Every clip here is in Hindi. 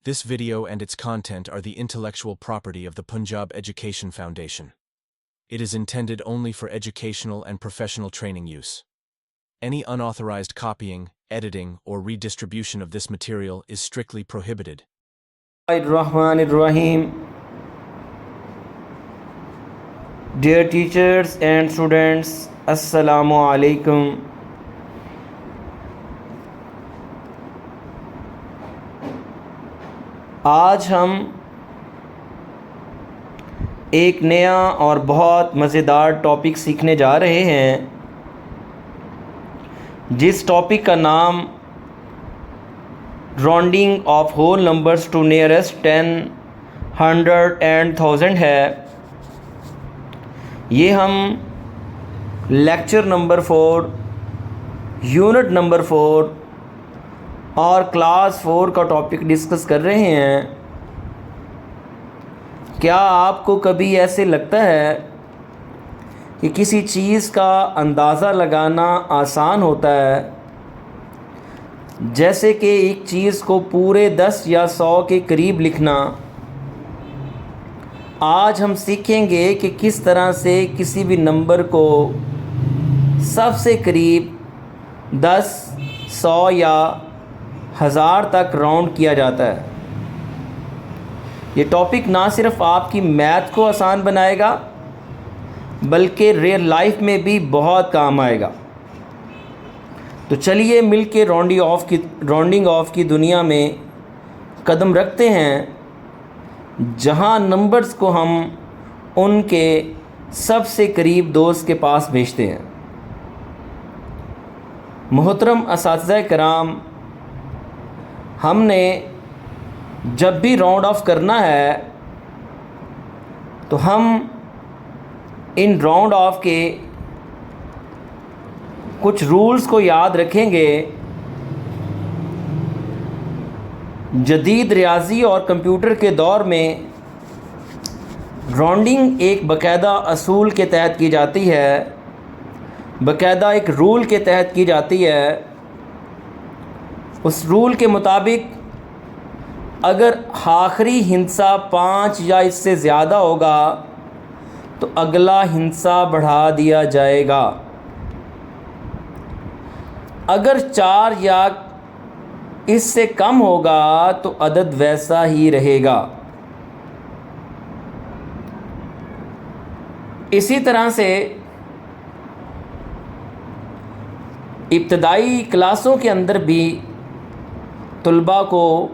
This video and its content are the intellectual property of the Punjab Education Foundation. It is intended only for educational and professional training use. Any unauthorized copying, editing, or redistribution of this material is strictly prohibited. Rahim. Dear teachers and students, Assalamu alaikum. आज हम एक नया और बहुत मज़ेदार टॉपिक सीखने जा रहे हैं, जिस टॉपिक का नाम rounding off whole numbers to nearest 10, 100 and 1000 है। ये हम लेक्चर नंबर 4, यूनिट नंबर 4 और क्लास 4 का टॉपिक डिस्कस कर रहे हैं। क्या आपको कभी ऐसे लगता है कि किसी चीज़ का अंदाज़ा लगाना आसान होता है, जैसे कि एक चीज़ को पूरे 10 या 100 के करीब लिखना? आज हम सीखेंगे कि किस तरह से किसी भी नंबर को सबसे करीब 10, 100 या 1000 तक राउंड किया जाता है। ये टॉपिक ना सिर्फ आपकी मैथ को आसान बनाएगा, बल्कि रियल लाइफ में भी बहुत काम आएगा। तो चलिए मिलके राउंडिंग ऑफ की दुनिया में कदम रखते हैं, जहां नंबर्स को हम उनके सबसे करीब दोस्त के पास भेजते हैं। मोहतरम असातिज़ा कराम, हमने जब भी राउंड ऑफ करना है तो हम इन राउंड ऑफ के कुछ रूल्स को याद रखेंगे। जदीद रियाजी और कंप्यूटर के दौर में राउंडिंग एक बाकायदा असूल के तहत की जाती है, बाकायदा एक रूल के तहत की जाती है। उस रूल के मुताबिक अगर आखिरी हिंसा 5 या इससे ज़्यादा होगा तो अगला हिंसा बढ़ा दिया जाएगा। अगर 4 या इससे कम होगा तो अदद वैसा ही रहेगा। इसी तरह से इब्तदाई क्लासों के अंदर भी तुलबा को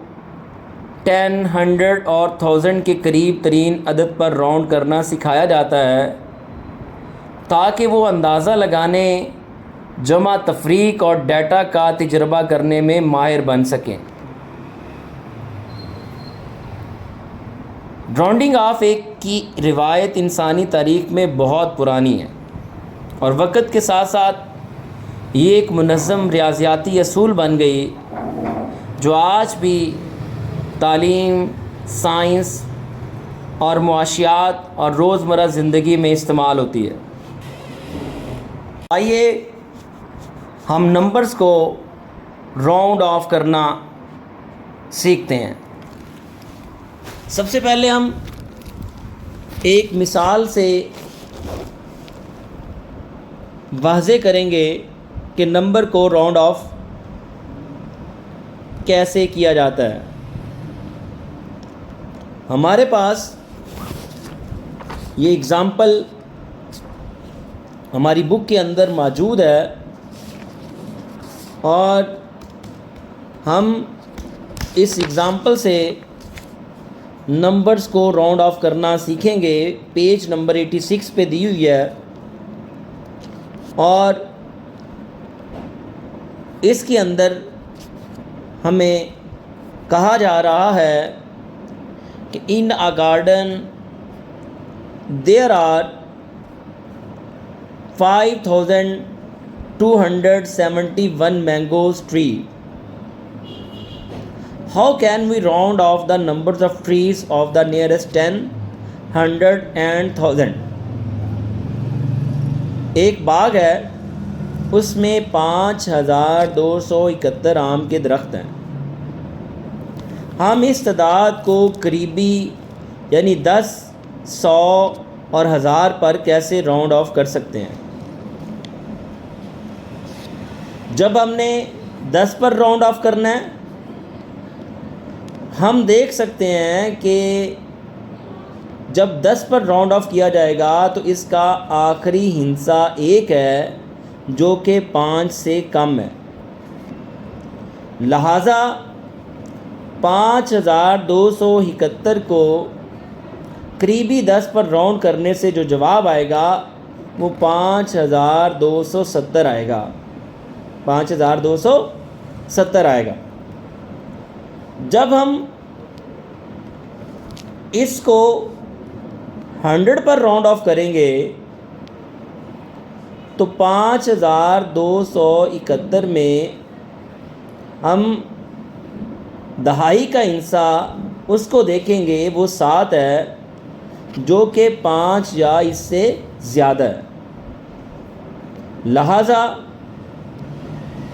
10, 100 और 1000 के करीब तरीन अदद पर राउंड करना सिखाया जाता है, ताकि वो अंदाज़ा लगाने, जमा तफरीक और डाटा का तजर्बा करने में माहिर बन सकें। राउंडिंग ऑफ एक की रिवायत इंसानी तारीख़ में बहुत पुरानी है और वक़्त के साथ साथ ये एक मुनज़्ज़म रियाज़ियाती असूल बन गई, जो आज भी तालीम, साइंस और मुआशियात और रोज़मर्रा ज़िंदगी में इस्तेमाल होती है। आइए हम नंबर्स को राउंड ऑफ करना सीखते हैं। सबसे पहले हम एक मिसाल से वाज़े करेंगे कि नंबर को राउंड ऑफ कैसे किया जाता है। हमारे पास ये एग्ज़ाम्पल हमारी बुक के अंदर मौजूद है और हम इस एग्ज़ाम्पल से नंबर्स को राउंड ऑफ करना सीखेंगे। पेज नंबर 86 पे दी हुई है और इसके अंदर हमें कहा जा रहा है कि in a garden there are 5271 mangoes tree. How can we round off the numbers of trees of the nearest 10, 100 and 1000? एक बाग है, उसमें 5271 आम के दरख्त हैं। हम इस तादाद को करीबी यानी 10, 100 और 1000 पर कैसे राउंड ऑफ कर सकते हैं। जब हमने 10 पर राउंड ऑफ करना है, हम देख सकते हैं कि जब 10 पर राउंड ऑफ किया जाएगा तो इसका आखिरी हिस्सा 1 है जो कि 5 से कम है। लिहाजा 5271 को करीबी 10 पर राउंड करने से जो जवाब आएगा वो 5270 आएगा। 5270 आएगा। जब हम इसको 100 पर राउंड ऑफ करेंगे तो 5271 में हम दहाई का हिस्सा उसको देखेंगे वो 7 है जो कि 5 या इससे ज़्यादा है। लिहाजा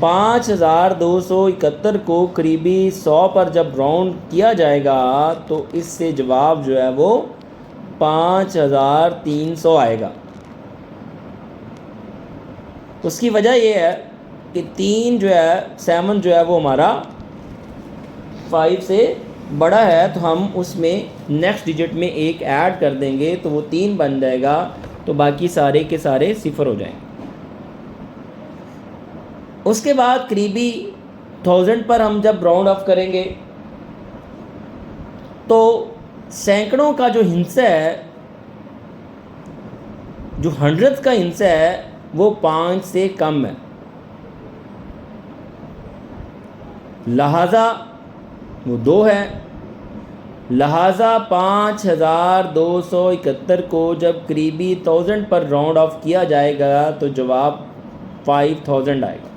5271 को करीबी 100 पर जब राउंड किया जाएगा तो इससे जवाब जो है वो 5300 आएगा। उसकी वजह ये है कि 3 जो है 7 जो है वो हमारा 5 से बड़ा है, तो हम उसमें नेक्स्ट डिजिट में एक ऐड कर देंगे तो वो 3 बन जाएगा, तो बाकी सारे के सारे 0 हो जाएंगे। उसके बाद करीबी 1000 पर हम जब राउंड ऑफ करेंगे तो सैकड़ों का जो हिस्सा है, जो 100th का हिस्सा है वो 5 से कम है। लिहाजा वो 2 है। लिहाजा 5271 को जब करीबी 1000 पर राउंड ऑफ किया जाएगा तो जवाब 5000 आएगा,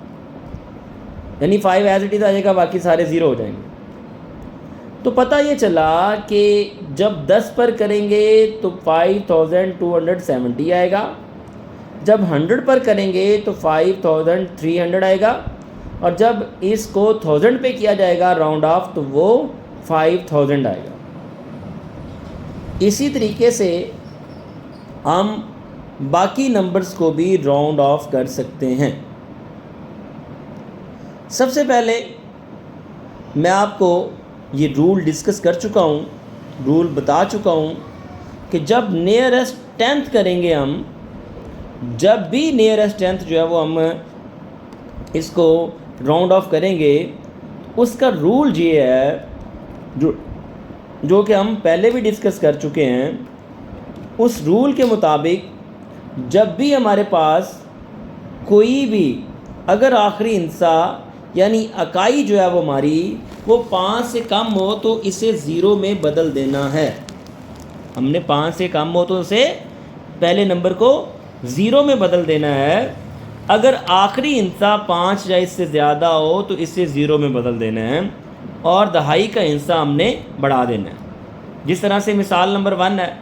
यानी 5 एज इट इज़ आ जाएगा, बाकी सारे 0 हो जाएंगे। तो पता ये चला कि जब 10 पर करेंगे तो 5270 आएगा, जब 100 पर करेंगे तो 5300 आएगा, और जब इसको 1000 पे किया जाएगा राउंड ऑफ तो वो 5000 आएगा। इसी तरीके से हम बाकी नंबर्स को भी राउंड ऑफ कर सकते हैं। सबसे पहले मैं आपको ये रूल डिस्कस कर चुका हूँ, रूल बता चुका हूँ कि जब नियरेस्ट 10th करेंगे हम, जब भी नियरेस्ट 10th जो है वो हम इसको राउंड ऑफ करेंगे, उसका रूल ये है जो कि हम पहले भी डिस्कस कर चुके हैं। उस रूल के मुताबिक जब भी हमारे पास कोई भी अगर आखिरी हिस्सा यानी इकाई जो है वो हमारी वो 5 से कम हो तो इसे 0 में बदल देना है। हमने 5 से कम हो तो उसे पहले नंबर को 0 में बदल देना है। अगर आखिरी हिस्सा 5 या इससे ज़्यादा हो तो इसे 0 में बदल देना है, और दहाई का हिस्सा हमने बढ़ा देना है। जिस तरह से मिसाल नंबर 1 है,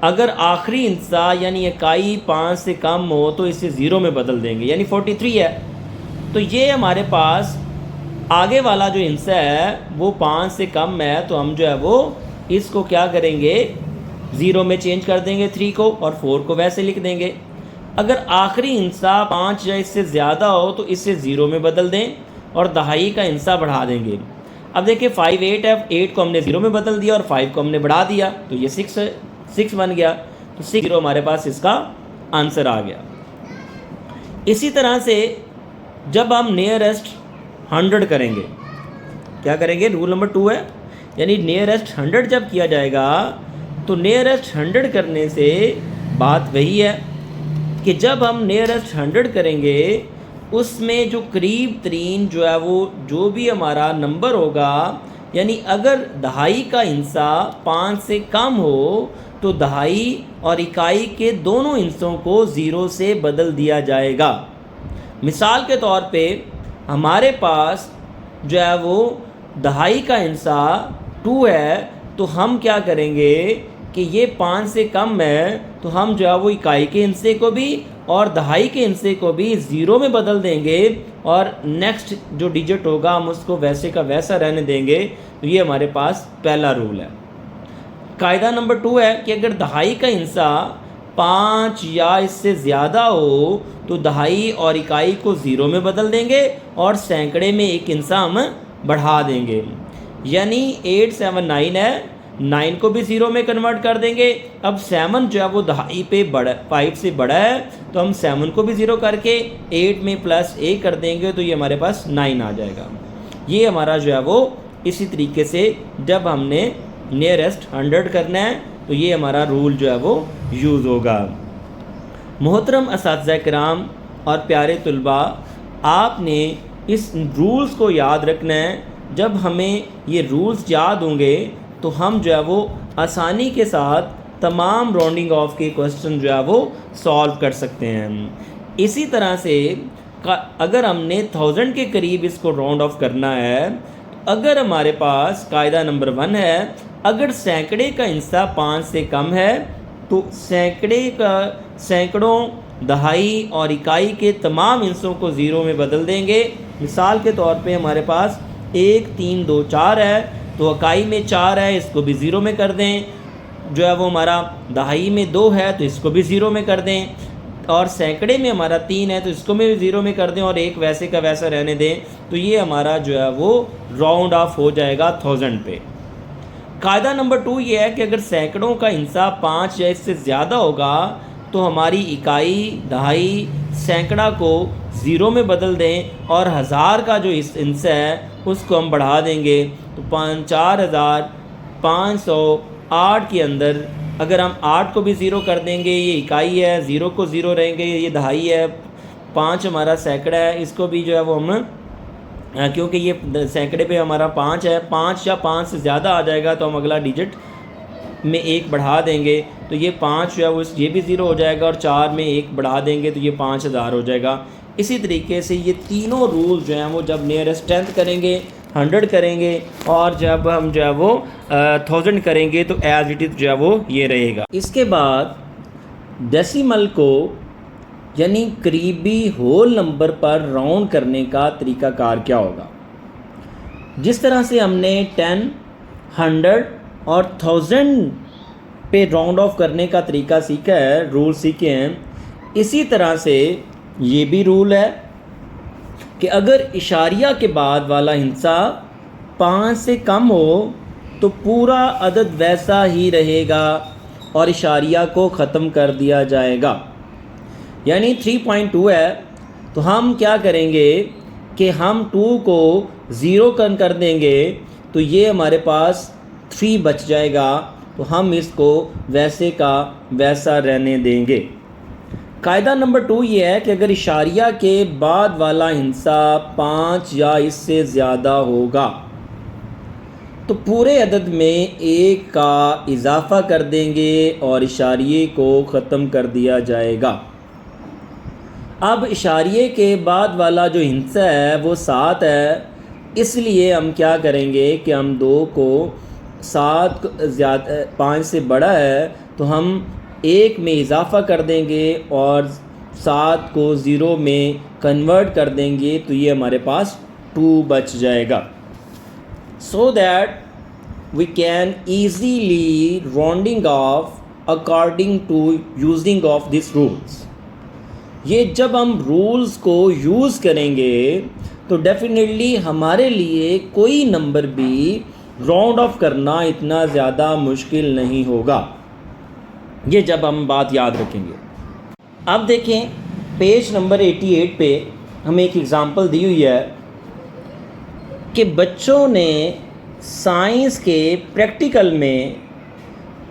अगर आखिरी हिस्सा यानी इकाई 5 से कम हो तो इसे 0 में बदल देंगे, यानी 43 है। तो ये हमारे पास आगे वाला जो हिस्सा है वो 5 से कम है, तो हम जो है वो इसको क्या करेंगे 0 में चेंज कर देंगे 3 को, और 4 को वैसे लिख देंगे। अगर आखिरी हिस्सा 5 या इससे ज़्यादा हो तो इसे 0 में बदल दें और दहाई का हिस्सा बढ़ा देंगे। अब देखिए 5 8 है, 8 को हमने 0 में बदल दिया और 5 को हमने बढ़ा दिया तो ये 6 बन गया, तो 6 हमारे पास इसका आंसर आ गया। इसी तरह से जब हम नियरेस्ट 100 करेंगे, क्या करेंगे, रूल नंबर 2 है, यानी नियरेस्ट 100 जब किया जाएगा तो नियरेस्ट 100 करने से बात वही है कि जब हम नियरेस्ट 100 करेंगे उसमें जो करीब तरीन जो है वो जो भी हमारा नंबर होगा, यानी अगर दहाई का हिस्सा 5 से कम हो तो दहाई और इकाई के दोनों हिस्सों को 0 से बदल दिया जाएगा। मिसाल के तौर पे हमारे पास जो है वो दहाई का हिस्सा 2 है, तो हम क्या करेंगे कि ये 5 से कम है तो हम जो है वो इकाई के हिस्से को भी और दहाई के हिस्से को भी ज़ीरो में बदल देंगे और नेक्स्ट जो डिजिट होगा हम उसको वैसे का वैसा रहने देंगे। तो ये हमारे पास पहला रूल है। कायदा नंबर 2 है कि अगर दहाई का हिस्सा 5 या इससे ज़्यादा हो तो दहाई और इकाई को ज़ीरो में बदल देंगे और सैकड़े में एक हिस्सा हम बढ़ा देंगे। यानी 8 7 9 है, 9 को भी ज़ीरो में कन्वर्ट कर देंगे। अब 7 जो है वो दहाई पे 5 से बड़ा है तो हम 7 को भी ज़ीरो करके 8 में प्लस a कर देंगे तो ये हमारे पास 9 आ जाएगा। ये हमारा जो है वो इसी तरीके से जब हमने नियरेस्ट 100 करना है तो ये हमारा रूल जो है वो यूज़ होगा। मोहतरम असातिज़ा किराम और प्यारे तुलबा, आपने इस रूल्स को याद रखना है। जब हमें ये रूल्स याद होंगे तो हम जो है वो आसानी के साथ तमाम राउंडिंग ऑफ के क्वेश्चन जो है वो सॉल्व कर सकते हैं। इसी तरह से अगर हमने 1000 के करीब इसको राउंड ऑफ करना है, अगर हमारे पास कायदा नंबर 1 है, अगर सैकड़े का हिस्सा 5 से कम है तो सैकड़ों दहाई और इकाई के तमाम हिस्सों को ज़ीरो में बदल देंगे। मिसाल के तौर पे हमारे पास 1 3 2 4 है तो इकाई में 4 है, इसको भी ज़ीरो में कर दें। जो है वो हमारा दहाई में 2 है तो इसको भी ज़ीरो में कर दें, और सैकड़े में हमारा 3 है तो इसको भी ज़ीरो में कर दें और एक वैसे का वैसा रहने दें। तो ये हमारा जो है वो राउंड ऑफ हो जाएगा 1000 पे। कायदा नंबर 2 ये है कि अगर सैकड़ों का हिस्सा 5 या इससे ज़्यादा होगा तो हमारी इकाई दहाई सैकड़ा को ज़ीरो में बदल दें और 1000 का जो हिस्सा है उसको हम बढ़ा देंगे। तो 4508 के अंदर अगर हम 8 को भी ज़ीरो कर देंगे, ये इकाई है, 0 को ज़ीरो रहेंगे, ये दहाई है, 5 हमारा सैकड़ा है, इसको भी जो है वो हम क्योंकि ये सैकड़े पे हमारा 5 है, 5 या 5 से ज़्यादा आ जाएगा तो हम अगला डिजिट में 1 बढ़ा देंगे तो ये 5 जो है वो ये भी ज़ीरो हो जाएगा और 4 में 1 बढ़ा देंगे तो ये 5000 हो जाएगा। इसी तरीके से ये तीनों रूल जो हैं वो जब नियरेस्ट 10th करेंगे, 100 करेंगे और जब हम जो है वो 1000 करेंगे तो एज इट इज़ जो है वो ये रहेगा। इसके बाद डेसिमल को यानी करीबी होल नंबर पर राउंड करने का तरीक़ाकार क्या होगा। जिस तरह से हमने 10, 100 और 1000 पे राउंड ऑफ करने का तरीका सीखा है, रूल सीखे हैं, इसी तरह से ये भी रूल है कि अगर इशारिया के बाद वाला हिस्सा 5 से कम हो तो पूरा अदद वैसा ही रहेगा और इशारिया को ख़त्म कर दिया जाएगा। यानी 3.2 है तो हम क्या करेंगे कि हम 2 को 0 कर देंगे तो ये हमारे पास 3 बच जाएगा, तो हम इसको वैसे का वैसा रहने देंगे। कायदा नंबर 2 ये है कि अगर इशारिया के बाद वाला हिस्सा 5 या इससे ज़्यादा होगा तो पूरे अदद में 1 का इजाफ़ा कर देंगे और इशारिये को ख़त्म कर दिया जाएगा। अब इशारिये के बाद वाला जो हिस्सा है वो 7 है, इसलिए हम क्या करेंगे कि हम 2 को 7 ज़्यादा 5 से बड़ा है तो हम 1 में इजाफ़ा कर देंगे और 7 को 0 में कन्वर्ट कर देंगे तो ये हमारे पास 2 बच जाएगा। So that we can easily rounding off according to using of this rules. ये जब हम रूल्स को यूज़ करेंगे तो डेफिनेटली हमारे लिए कोई नंबर भी राउंड ऑफ करना इतना ज़्यादा मुश्किल नहीं होगा, ये जब हम बात याद रखेंगे। अब देखें पेज नंबर 88 पे हमें एक एग्ज़ाम्पल दी हुई है कि बच्चों ने साइंस के प्रैक्टिकल में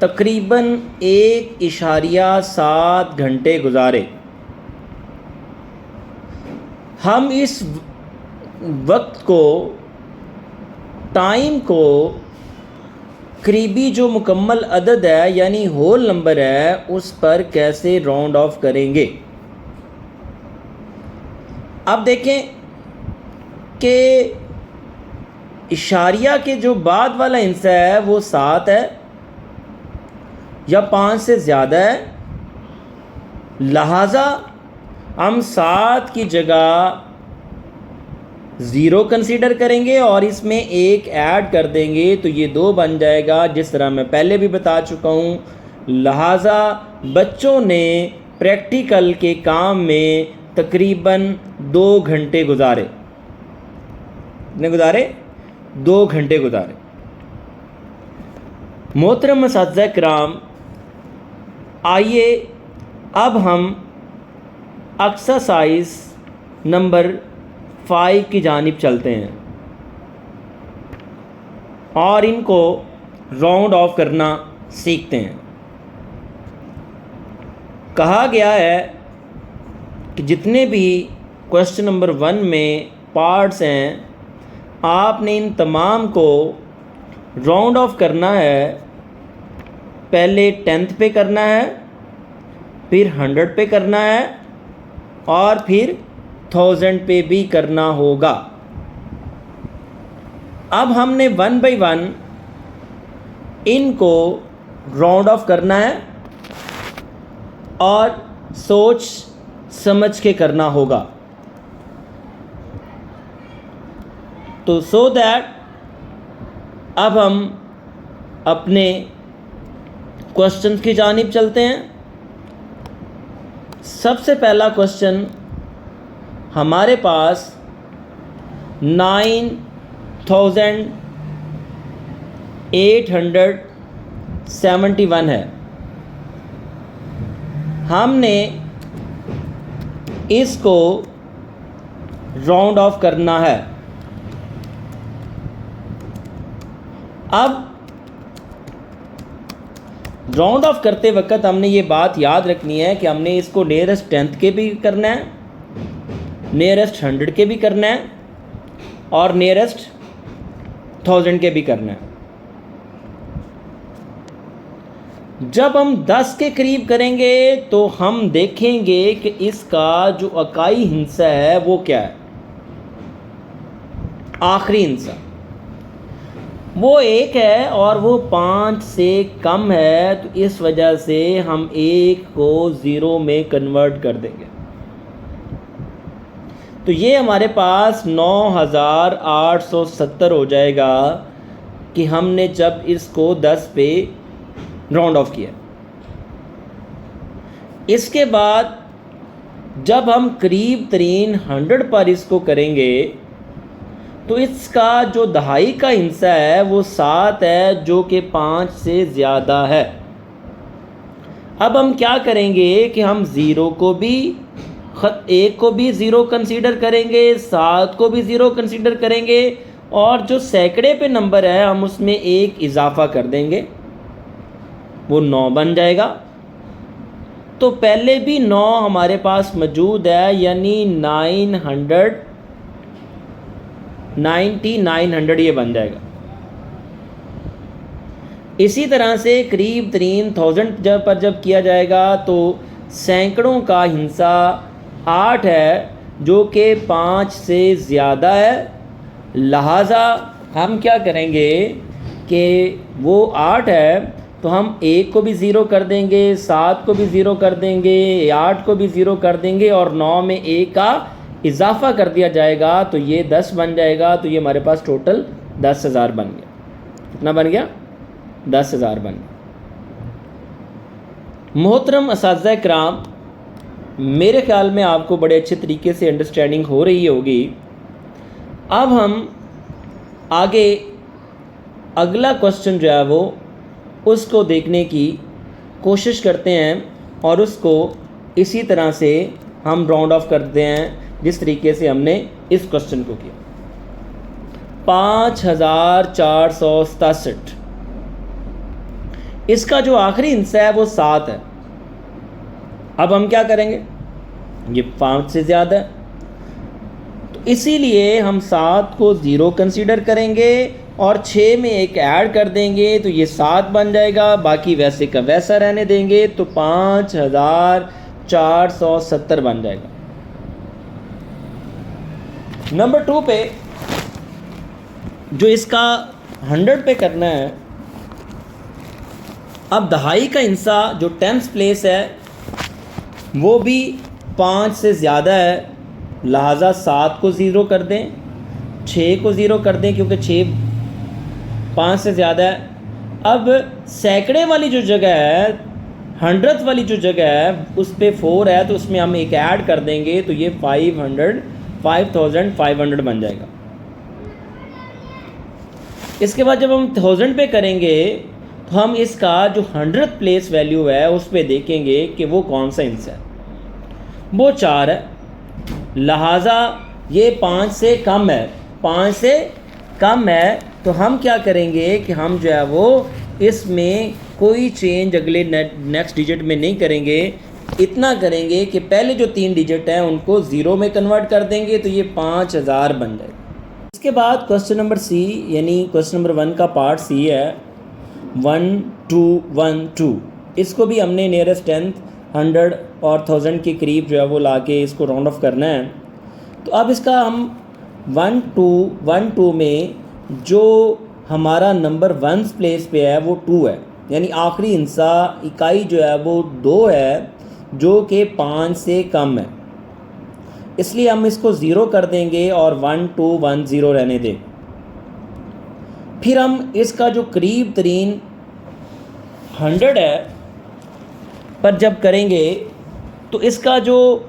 तकरीबन 1.7 घंटे गुजारे। हम इस वक्त को, टाइम को करीबी जो मुकम्मल अदद है यानी होल नंबर है उस पर कैसे राउंड ऑफ करेंगे। अब देखें कि इशारिया के जो बाद वाला हिस्सा है वो 7 है या 5 से ज़्यादा है, लिहाजा हम 7 की जगह 0 कंसीडर करेंगे और इसमें 1 ऐड कर देंगे तो ये 2 बन जाएगा, जिस तरह मैं पहले भी बता चुका हूँ। लिहाजा बच्चों ने प्रैक्टिकल के काम में तकरीबन 2 घंटे गुजारे। कितने गुजारे? 2 घंटे गुजारे। मोहतरम असातिज़ा किराम, आइए अब हम एक्सरसाइज नंबर 5 की जानिब चलते हैं और इनको राउंड ऑफ करना सीखते हैं। कहा गया है कि जितने भी क्वेश्चन नंबर 1 में पार्ट्स हैं, आपने इन तमाम को राउंड ऑफ करना है। पहले 10th पे करना है, फिर 100 पे करना है और फिर 1000 पे भी करना होगा। अब हमने 1 बाय 1 इनको राउंड ऑफ करना है और सोच समझ के करना होगा। तो सो दैट अब हम अपने क्वेश्चंस की जानिब चलते हैं। सबसे पहला क्वेश्चन हमारे पास 9871 है। हमने इसको राउंड ऑफ करना है। अब राउंड ऑफ करते वक्त हमने ये बात याद रखनी है कि हमने इसको नियरेस्ट 10th के भी करना है, नियरेस्ट 100 के भी करना है और नियरेस्ट 1000 के भी करना है। जब हम 10 के करीब करेंगे तो हम देखेंगे कि इसका जो इकाई हिस्सा है वो क्या है, आखिरी हिस्सा वो 1 है और वो 5 से कम है, तो इस वजह से हम 1 को 0 में कन्वर्ट कर देंगे। तो ये हमारे पास 9870 हो जाएगा कि हमने जब इसको 10 पे राउंड ऑफ किया। इसके बाद जब हम करीब तरीन 100 पर इसको करेंगे तो इसका जो दहाई का हिस्सा है वो 7 है, जो कि 5 से ज़्यादा है। अब हम क्या करेंगे कि हम 0 को भी 1 को भी 0 कंसीडर करेंगे, 7 को भी 0 कंसीडर करेंगे और जो सैकड़े पे नंबर है हम उसमें 1 इजाफा कर देंगे, वो 9 बन जाएगा। तो पहले भी 9 हमारे पास मौजूद है, यानी 900 ये बन जाएगा। इसी तरह से करीब तरीन 1000 पर जब किया जाएगा तो सैकड़ों का हिस्सा 8 है, जो कि 5 से ज़्यादा है। लिहाजा हम क्या करेंगे कि वो 8 है तो हम 1 को भी 0 कर देंगे, 7 को भी 0 कर देंगे, 8 को भी 0 कर देंगे और 9 में 1 का इजाफा कर दिया जाएगा तो ये 10 बन जाएगा। तो ये हमारे पास टोटल 10,000 बन गया। कितना बन गया? 10,000 बन गया। मोहतरम असातिज़ा किराम, मेरे ख्याल में आपको बड़े अच्छे तरीके से अंडरस्टैंडिंग हो रही होगी। अब हम आगे अगला क्वेश्चन जो है वो उसको देखने की कोशिश करते हैं और उसको इसी तरह से हम राउंड ऑफ करते हैं जिस तरीके से हमने इस क्वेश्चन को किया। 5467, इसका जो आखिरी हिस्सा है वो 7 है। अब हम क्या करेंगे, ये 5 से ज़्यादा है तो इसीलिए हम 7 को 0 कंसीडर करेंगे और 6 में 1 ऐड कर देंगे तो ये 7 बन जाएगा, बाकी वैसे का वैसा रहने देंगे तो 5470 बन जाएगा। नंबर 2 पे जो इसका 100 पे करना है अब दहाई का हिस्सा जो 10th प्लेस है वो भी 5 से ज़्यादा है, लिहाजा 7 को ज़ीरो कर दें, 6 को ज़ीरो कर दें क्योंकि 6 5 से ज़्यादा है। अब सैकड़े वाली जो जगह है, 100th वाली जो जगह है उस पे 4 है, तो उसमें हम एक ऐड कर देंगे तो ये 5500 बन जाएगा। इसके बाद जब हम 1000 पे करेंगे तो हम इसका जो 100th प्लेस वैल्यू है उस पे देखेंगे कि वो कौन सा हिस्सा है, वो 4 है, लिहाजा ये 5 से कम है, 5 से कम है। तो हम क्या करेंगे कि हम जो है वो इसमें कोई चेंज अगले नेक्स्ट डिजिट में नहीं करेंगे, इतना करेंगे कि पहले जो 3 डिजिट हैं उनको ज़ीरो में कन्वर्ट कर देंगे तो ये 5000 बन जाएगा। इसके बाद क्वेश्चन नंबर सी यानी क्वेश्चन नंबर 1 का पार्ट सी है 1212। इसको भी हमने नियरेस्ट 10th 100 और 1000 के करीब जो है वो ला के इसको राउंड ऑफ करना है। तो अब इसका हम 1212 में जो हमारा नंबर 1 प्लेस पे है वो 2 है, यानी आखिरी हिस्सा इकाई जो है वो 2 है जो कि 5 से कम है, इसलिए हम इसको ज़ीरो कर देंगे और 1210 रहने दें। फिर हम इसका जो करीब तरीन 100 है पर जब करेंगे तो इसका जो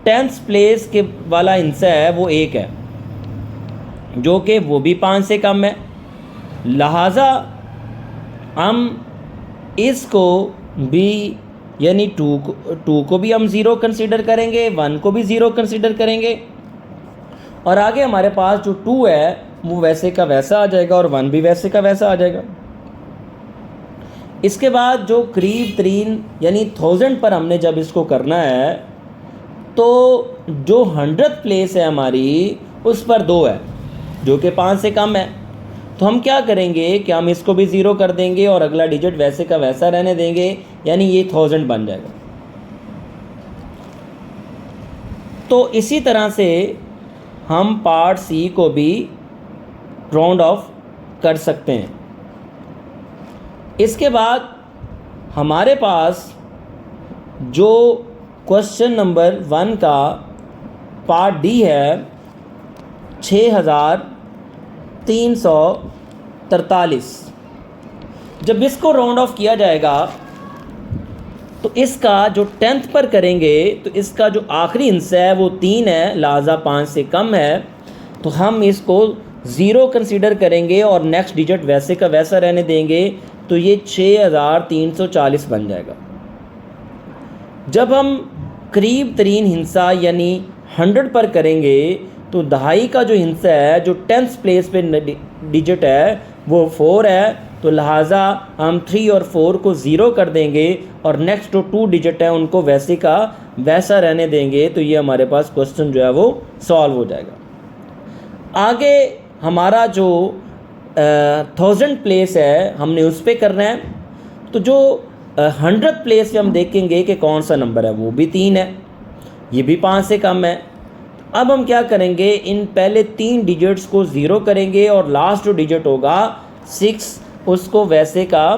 10th प्लेस के वाला हिस्सा है वो 1 है जो कि वो भी 5 से कम है, लिहाजा हम इसको भी यानी 2 को भी हम ज़ीरो कंसीडर करेंगे, 1 को भी ज़ीरो कंसीडर करेंगे और आगे हमारे पास जो 2 है वो वैसे का वैसा आ जाएगा और 1 भी वैसे का वैसा आ जाएगा। इसके बाद जो करीब तरीन यानी 1000 पर हमने जब इसको करना है तो जो 100th प्लेस है हमारी उस पर 2 है जो कि 5 से कम है, तो हम क्या करेंगे कि हम इसको भी ज़ीरो कर देंगे और अगला डिजिट वैसे का वैसा रहने देंगे, यानी ये 1000 बन जाएगा। तो इसी तरह से हम पार्ट सी को भी राउंड ऑफ कर सकते हैं। इसके बाद हमारे पास जो क्वेश्चन नंबर 1 का पार्ट डी है 6343। जब इसको राउंड ऑफ किया जाएगा तो इसका जो 10th पर करेंगे तो इसका जो आखिरी हिस्सा है वो 3 है, लिहाजा 5 से कम है, तो हम इसको ज़ीरो कंसीडर करेंगे और नेक्स्ट डिजिट वैसे का वैसा रहने देंगे तो ये 6340 बन जाएगा। जब हम करीब तरीन हिस्सा यानी 100 पर करेंगे तो दहाई का जो हिस्सा है जो 10th प्लेस पे डिजिट है वो 4 है, तो लिहाजा हम 3 और 4 को ज़ीरो कर देंगे और नेक्स्ट जो 2 डिजिट है उनको वैसे का वैसा रहने देंगे, तो ये हमारे पास क्वेश्चन जो है वो सॉल्व हो जाएगा। आगे हमारा जो 1000 प्लेस है हमने उस पर करना है, तो जो 100th प्लेस पे हम देखेंगे कि कौन सा नंबर है, वो भी 3 है, ये भी 5 से कम है। अब हम क्या करेंगे, इन पहले 3 डिजिट्स को ज़ीरो करेंगे और लास्ट जो डिजिट होगा 6 उसको वैसे का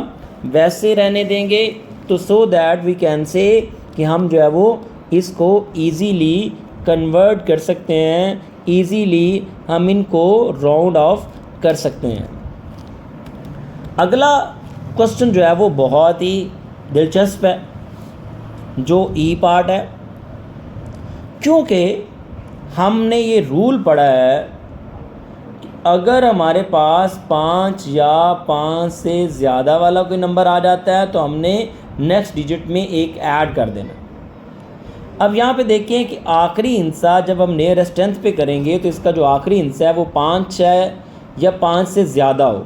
वैसे रहने देंगे, तो सो दैट वी कैन से कि हम जो है वो इसको ईज़ीली कन्वर्ट कर सकते हैं, ईज़ीली हम इनको राउंड ऑफ कर सकते हैं। अगला क्वेश्चन जो है वो बहुत ही दिलचस्प है, जो ई पार्ट है, क्योंकि हमने ये रूल पढ़ा है कि अगर हमारे पास 5 या 5 से ज़्यादा वाला कोई नंबर आ जाता है तो हमने नेक्स्ट डिजिट में एक ऐड कर देना। अब यहाँ पे देखें कि आखिरी हिस्सा जब हम नियरेस्ट 10th पे करेंगे तो इसका जो आखिरी हिस्सा है वो 5 है या 5 से ज़्यादा हो,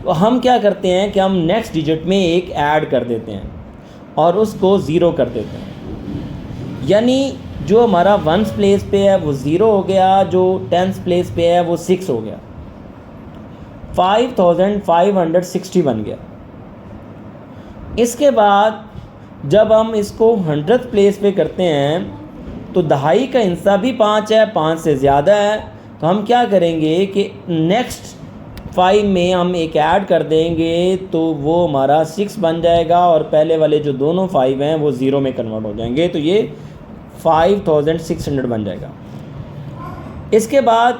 तो हम क्या करते हैं कि हम नेक्स्ट डिजिट में एक ऐड कर देते हैं और उसको ज़ीरो कर देते हैं, यानी जो हमारा 1st प्लेस पे है वो 0 हो गया, जो 10th प्लेस पे है वो 6 हो गया, 5560 बन गया। इसके बाद जब हम इसको 100th प्लेस पे करते हैं तो दहाई का हिस्सा भी 5 है, 5 से ज़्यादा है, तो हम क्या करेंगे कि नेक्स्ट 5 में हम एक ऐड कर देंगे तो वो हमारा 6 बन जाएगा और पहले वाले जो दोनों 5 हैं वो 0 में कन्वर्ट हो जाएंगे, तो ये 5600 बन जाएगा। इसके बाद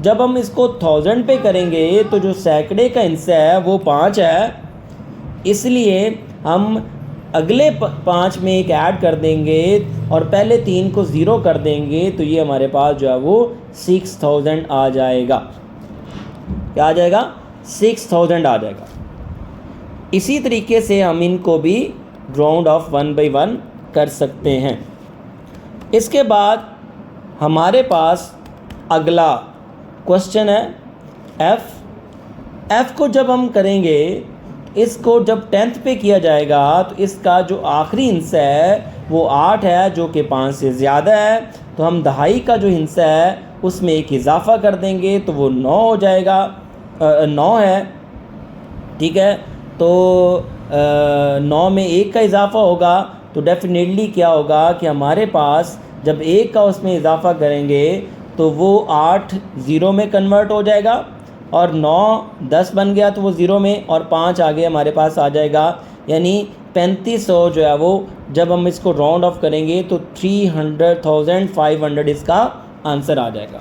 जब हम इसको 1000 पे करेंगे तो जो सैकड़े का हिस्सा है वो 5 है, इसलिए हम अगले 5 में एक ऐड कर देंगे और पहले 3 को 0 कर देंगे, तो ये हमारे पास जो है वो 6000 आ जाएगा। क्या आ जाएगा? 6000 आ जाएगा। इसी तरीके से हम इनको भी राउंड ऑफ 1 by 1 कर सकते हैं। इसके बाद हमारे पास अगला क्वेश्चन है एफ को जब हम करेंगे, इसको जब 10th पे किया जाएगा तो इसका जो आखिरी हिस्सा है वो 8 है जो कि 5 से ज़्यादा है, तो हम दहाई का जो हिस्सा है उसमें एक इजाफ़ा कर देंगे तो वो 9 हो जाएगा, 9 है, ठीक है। तो 9 में 1 का इजाफ़ा होगा तो डेफिनेटली क्या होगा कि हमारे पास जब 1 का उसमें इजाफ़ा करेंगे तो वो 8 0 में कन्वर्ट हो जाएगा और 9 10 बन गया तो वो 0 में, और 5 आगे हमारे पास आ जाएगा, यानी 3500 जो है वो जब हम इसको राउंड ऑफ करेंगे तो 300,500 इसका आंसर आ जाएगा।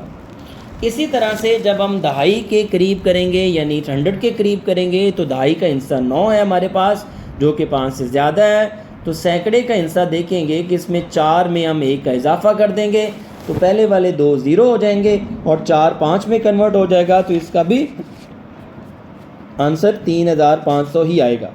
इसी तरह से जब हम दहाई के करीब करेंगे यानी 100 के करीब करेंगे तो दहाई का हिस्सा 9 है हमारे पास जो कि 5 से ज़्यादा है, तो सैकड़े का हिस्सा देखेंगे कि इसमें 4 में हम 1 का इजाफ़ा कर देंगे तो पहले वाले 2 0 हो जाएंगे और 4 5 में कन्वर्ट हो जाएगा, तो इसका भी आंसर 3500 ही आएगा।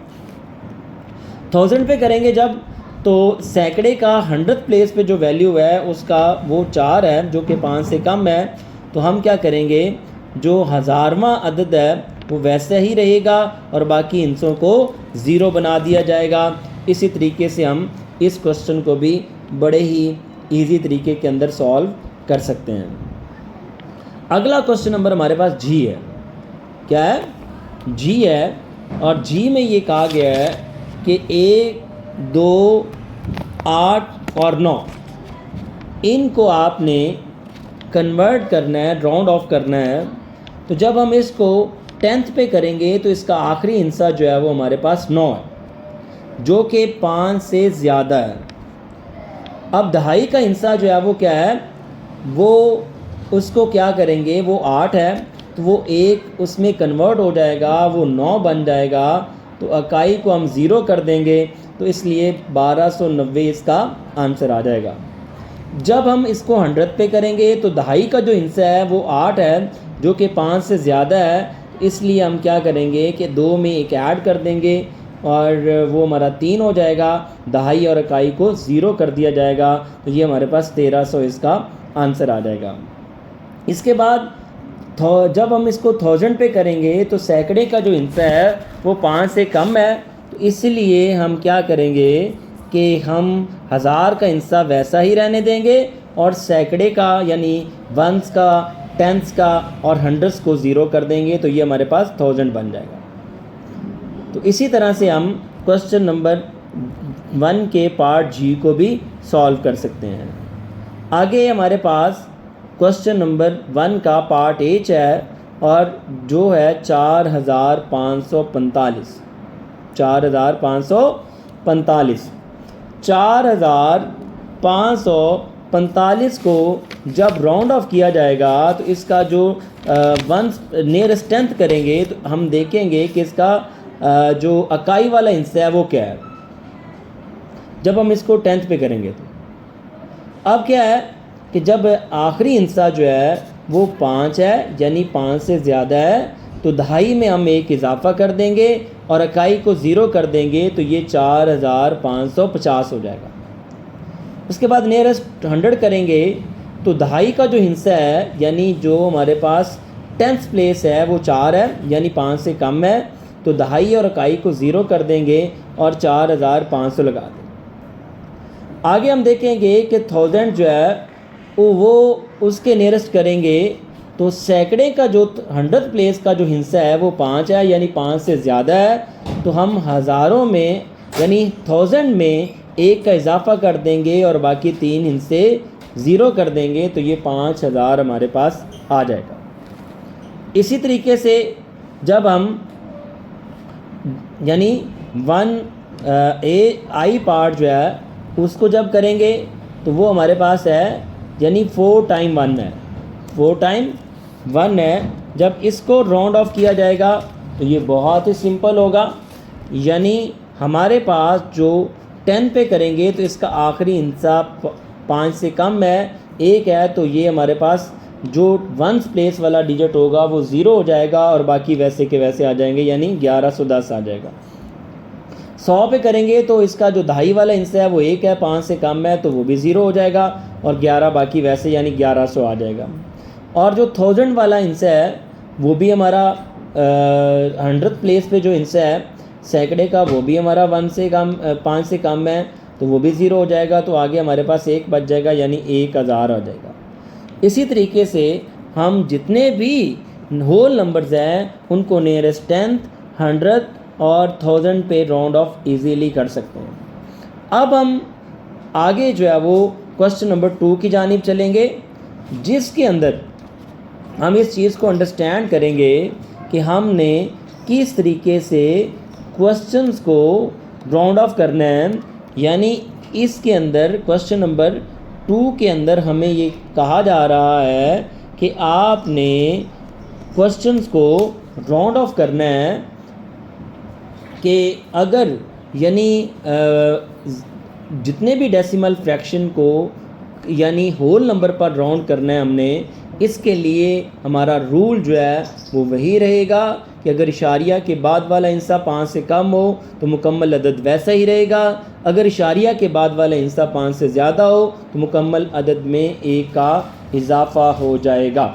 1000 पे करेंगे जब, तो सैकड़े का 100th प्लेस पे जो वैल्यू है उसका वो 4 है जो कि 5 से कम है, तो हम क्या करेंगे, जो हज़ारवां अदद है वो वैसे ही रहेगा और बाकी हिस्सों को 0 बना दिया जाएगा। इसी तरीके से हम इस क्वेश्चन को भी बड़े ही इजी तरीके के अंदर सॉल्व कर सकते हैं। अगला क्वेश्चन नंबर हमारे पास जी है। क्या है? जी है, और जी में ये कहा गया है कि 1 2 8 और 9 इनको आपने कन्वर्ट करना है, राउंड ऑफ करना है। तो जब हम इसको 10th पे करेंगे तो इसका आखिरी हिस्सा जो है वो हमारे पास 9 है जो कि 5 से ज़्यादा है। अब दहाई का हिस्सा जो है वो क्या है, वो उसको क्या करेंगे, वो 8 है तो वो 1 उसमें कन्वर्ट हो जाएगा, वो 9 बन जाएगा, तो इकाई को हम 0 कर देंगे, तो इसलिए 1290 इसका आंसर आ जाएगा। जब हम इसको 100 पे करेंगे तो दहाई का जो हिस्सा है वो 8 है जो कि 5 से ज़्यादा है, इसलिए हम क्या करेंगे कि 2 में एक ऐड कर देंगे और वो हमारा 3 हो जाएगा, दहाई और इकाई को 0 कर दिया जाएगा, तो ये हमारे पास 1300 इसका आंसर आ जाएगा। इसके बाद जब हम इसको 1000 पे करेंगे तो सैकड़े का जो हिस्सा है वो 5 से कम है, तो इसलिए हम क्या करेंगे कि हम 1000 का हिस्सा वैसा ही रहने देंगे और सैकड़े का यानी वंस का, टेंस का और हंड्रेड्स को 0 कर देंगे, तो ये हमारे पास 1000 बन जाएगा। तो इसी तरह से हम क्वेश्चन नंबर 1 के पार्ट जी को भी सॉल्व कर सकते हैं। आगे हमारे पास क्वेश्चन नंबर 1 का पार्ट एच है और जो है 4545 4545 को जब राउंड ऑफ किया जाएगा तो इसका जो वंस नियरेस्ट 10th करेंगे तो हम देखेंगे कि इसका जो इकाई वाला हिस्सा है वो क्या है जब हम इसको 10th पे करेंगे। तो अब क्या है कि जब आखिरी हिस्सा जो है वो 5 है यानी 5 से ज़्यादा है, तो दहाई में हम एक इजाफ़ा कर देंगे और इकाई को 0 कर देंगे, तो ये 4550 हो जाएगा। उसके बाद नियरेस्ट 100 करेंगे तो दहाई का जो हिस्सा है यानी जो हमारे पास 10th प्लेस है वो 4 है यानी 5 से कम है, तो दहाई और इकाई को 0 कर देंगे और 4500 लगा देंगे। आगे हम देखेंगे कि 1000 जो है वो उसके नियरेस्ट करेंगे, तो सैकड़े का जो 100th प्लेस का जो हिस्सा है वो 5 है यानी 5 से ज़्यादा है, तो हम हज़ारों में यानी 1000 में 1 का इजाफ़ा कर देंगे और बाकी 3 हिस्से 0 कर देंगे, तो ये 5000 हमारे पास आ जाएगा। इसी तरीके से जब हम यानी आई पार्ट जो है उसको जब करेंगे तो वो हमारे पास है यानी 4 टाइम 1 है, 4 टाइम 1 है। जब इसको राउंड ऑफ किया जाएगा तो ये बहुत ही सिंपल होगा, यानी हमारे पास जो 10 पे करेंगे तो इसका आखिरी हिस्सा 5 से कम है, 1 है, तो ये हमारे पास जो 1 प्लेस वाला डिजिट होगा वो 0 हो जाएगा और बाकी वैसे के वैसे आ जाएंगे, यानी 1110 आ जाएगा। 100 पे करेंगे तो इसका जो दहाई वाला हिस्सा है वो 1 है, 5 से कम है तो वो भी 0 हो जाएगा और 11 बाकी वैसे, यानी 1100 आ जाएगा। और जो 1000 वाला हिस्सा है वो भी हमारा 100 प्लेस पे जो हिस्सा है सैकड़े का वो भी हमारा 1 से कम 5 से कम है तो वो भी 0 हो जाएगा, तो आगे हमारे पास 1 बच जाएगा यानी 1000 हो जाएगा। इसी तरीके से हम जितने भी होल नंबर्स हैं उनको नियरेस्ट 10th, 100th और 1000 पे राउंड ऑफ इजीली कर सकते हैं। अब हम आगे जो है वो क्वेश्चन नंबर 2 की जानिब चलेंगे, जिसके अंदर हम इस चीज़ को अंडरस्टैंड करेंगे कि हमने किस तरीके से क्वेश्चंस को राउंड ऑफ करना है। यानी इसके अंदर क्वेश्चन नंबर 2 के अंदर हमें ये कहा जा रहा है कि आपने क्वेश्चंस को राउंड ऑफ करना है कि अगर यानी जितने भी डेसिमल फ्रैक्शन को यानी होल नंबर पर राउंड करना है हमने, इसके लिए हमारा रूल जो है वो वही रहेगा कि अगर इशारिया के बाद वाला हिस्सा 5 से कम हो तो मुकम्मल अदद वैसा ही रहेगा, अगर इशारिया के बाद वाला हिस्सा 5 से ज़्यादा हो तो मुकम्मल अदद में 1 का इजाफ़ा हो जाएगा।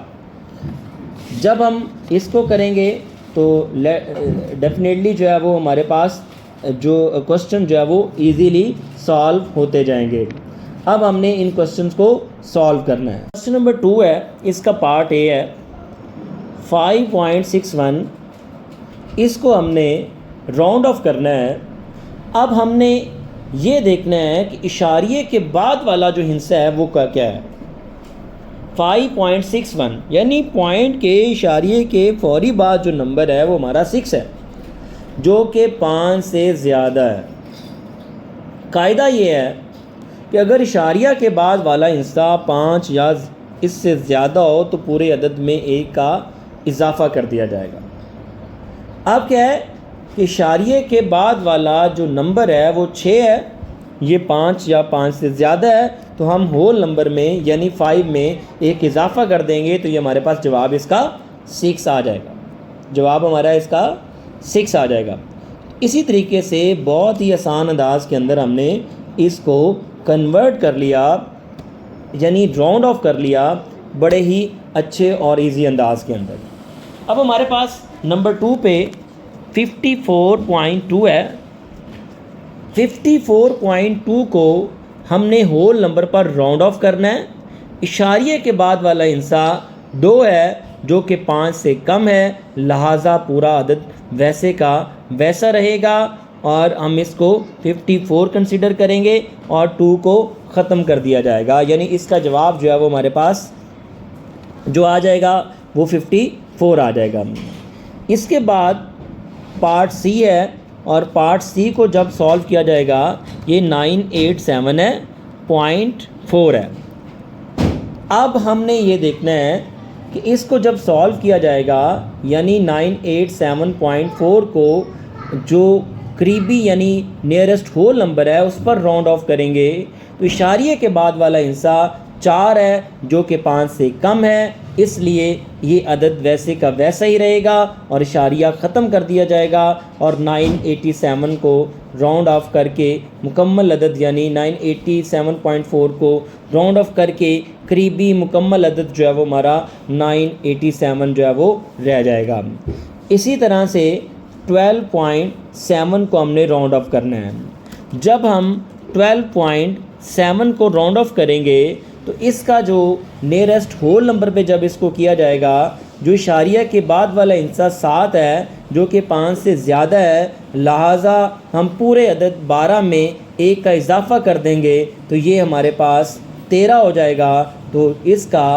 जब हम इसको करेंगे तो डेफिनेटली जो है वो हमारे पास जो क्वेश्चन जो है वो इजीली सॉल्व होते जाएंगे। अब हमने इन क्वेश्चंस को सॉल्व करना है। क्वेश्चन नंबर 2 है, इसका पार्ट ए है 5.61, इसको हमने राउंड ऑफ करना है। अब हमने ये देखना है कि इशारिये के बाद वाला जो हिस्सा है वो क्या है। 5.61 यानी पॉइंट के इशारिये के फौरी बाद जो नंबर है वो हमारा 6 है, जो कि 5 से ज़्यादा है। कायदा ये है कि अगर इशारिया के बाद वाला हिस्सा 5 या इससे ज़्यादा हो तो पूरे अदद में 1 का इजाफ़ा कर दिया जाएगा। अब क्या है कि इशारिये के बाद वाला जो नंबर है वो 6 है, ये 5 या 5 से ज़्यादा है, तो हम होल नंबर में यानी 5 में 1 इजाफ़ा कर देंगे तो ये हमारे पास जवाब इसका 6 आ जाएगा। जवाब हमारा इसका 6 आ जाएगा। इसी तरीके से बहुत ही आसान अंदाज के अंदर हमने इसको कन्वर्ट कर लिया, यानी राउंड ऑफ कर लिया बड़े ही अच्छे और इजी अंदाज के अंदर। अब हमारे पास नंबर 2 पे 54.2 है। 54.2 को हमने होल नंबर पर राउंड ऑफ करना है। इशारिये के बाद वाला हिस्सा 2 है जो कि 5 से कम है, लिहाजा पूरा अदद वैसे का वैसा रहेगा और हम इसको 54 कंसीडर करेंगे और 2 को ख़त्म कर दिया जाएगा, यानी इसका जवाब जो है वो हमारे पास जो आ जाएगा वो 54 आ जाएगा। इसके बाद पार्ट सी है और पार्ट सी को जब सॉल्व किया जाएगा ये 987 है, 0.4 है। अब हमने ये देखना है कि इसको जब सॉल्व किया जाएगा यानी 987.4 को जो करीबी यानी नियरेस्ट होल नंबर है उस पर राउंड ऑफ करेंगे तो इशारिये के बाद वाला हिस्सा 4 है जो कि 5 से कम है, इसलिए ये अदद वैसे का वैसा ही रहेगा और इशारिया ख़त्म कर दिया जाएगा और 987 को राउंड ऑफ करके मुकम्मल अदद यानी 987.4 को राउंड ऑफ करके करीबी मुकम्मल अदद जो है वो हमारा 987 जो है वो रह जाएगा। इसी तरह से 12.7 को हमने राउंड ऑफ करना है। जब हम 12.7 को राउंड ऑफ करेंगे तो इसका जो नियरेस्ट होल नंबर पे जब इसको किया जाएगा, जो इशारिया के बाद वाला हिस्सा 7 है जो कि 5 से ज़्यादा है, लिहाजा हम पूरे अदद 12 में 1 का इजाफ़ा कर देंगे तो ये हमारे पास 13 हो जाएगा। तो इसका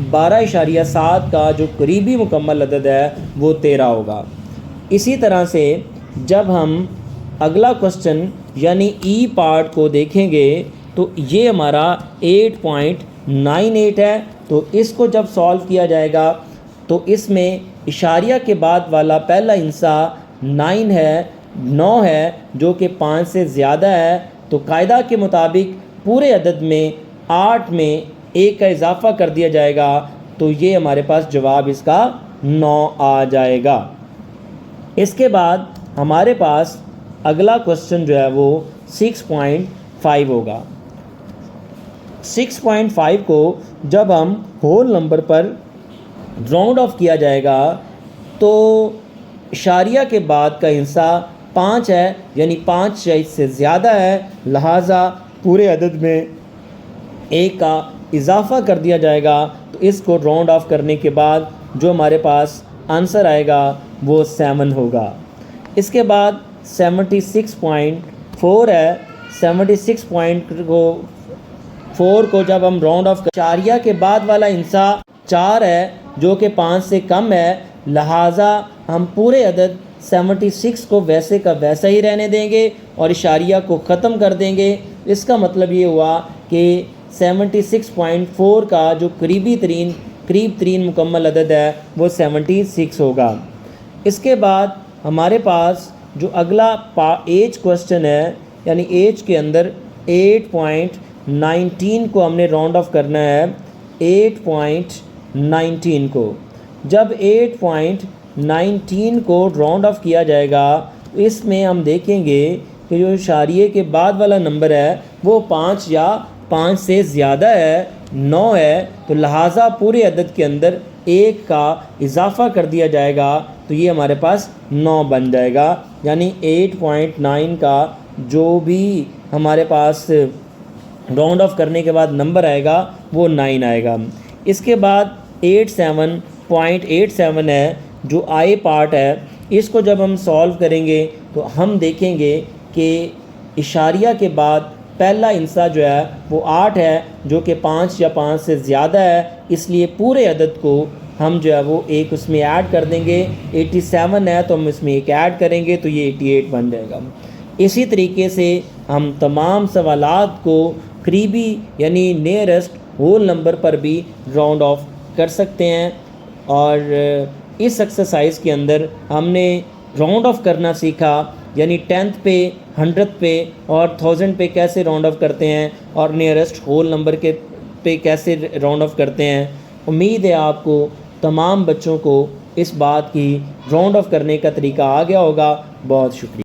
12.7 का जो करीबी मुकम्मल अदद है वो 13 होगा। इसी तरह से जब हम अगला क्वेश्चन यानी ई पार्ट को देखेंगे तो ये हमारा 8.98 है। तो इसको जब सॉल्व किया जाएगा तो इसमें इशारिया के बाद वाला पहला हिस्सा 9 है जो कि 5 से ज़्यादा है। तो कायदा के मुताबिक पूरे अदद में 8 में 1 का इजाफ़ा कर दिया जाएगा तो ये हमारे पास जवाब इसका 9 आ जाएगा। इसके बाद हमारे पास अगला क्वेश्चन जो है वो 6.5 होगा। 6.5 को जब हम होल नंबर पर राउंड ऑफ किया जाएगा तो इशारिया के बाद का हिस्सा 5 है, यानी 5 या इससे ज़्यादा है, लिहाजा पूरे अदद में 1 का इजाफ़ा कर दिया जाएगा। तो इसको राउंड ऑफ करने के बाद जो हमारे पास आंसर आएगा वो 7 होगा। इसके बाद 76.4 है। 76.4 को जब हम राउंड ऑफ इशारिया के बाद वाला हिस्सा 4 है जो कि 5 से कम है, लिहाजा हम पूरे अदद 76 को वैसे का वैसा ही रहने देंगे और इशारिया को ख़त्म कर देंगे। इसका मतलब ये हुआ कि 76.4 का जो करीब तरीन मुकम्मल अदद है वो 76 होगा। इसके बाद हमारे पास जो अगला एज क्वेश्चन है, यानी एज के अंदर 8.19 को हमने राउंड ऑफ करना है। 8.19 को जब 8.19 को राउंड ऑफ किया जाएगा तो इसमें हम देखेंगे कि जो इशारिये के बाद वाला नंबर है वो 5 या 5 से ज़्यादा है, 9 है। तो लिहाजा पूरे अदद के अंदर 1 का इजाफ़ा कर दिया जाएगा तो ये हमारे पास 9 बन जाएगा। यानी 8.9 का जो भी हमारे पास राउंड ऑफ करने के बाद नंबर आएगा वो 9 आएगा। इसके बाद 87.87 है जो आई पार्ट है। इसको जब हम सॉल्व करेंगे तो हम देखेंगे कि इशारिया के बाद पहला हिस्सा जो है वो 8 है जो कि 5 या 5 से ज़्यादा है, इसलिए पूरे अदद को हम जो है वो एक उसमें ऐड कर देंगे। 87 है तो हम इसमें एक ऐड करेंगे तो ये 88 बन जाएगा। इसी तरीके से हम तमाम सवालात को करीबी यानी नियरेस्ट होल नंबर पर भी राउंड ऑफ कर सकते हैं। और इस एक्सरसाइज के अंदर हमने राउंड ऑफ करना सीखा, यानी 10th पे, 100th पे और 1000 पे कैसे राउंड ऑफ करते हैं और नियरेस्ट होल नंबर के पे कैसे राउंड ऑफ करते हैं। उम्मीद है आपको तमाम बच्चों को इस बात की राउंड ऑफ करने का तरीका आ गया होगा। बहुत शुक्रिया।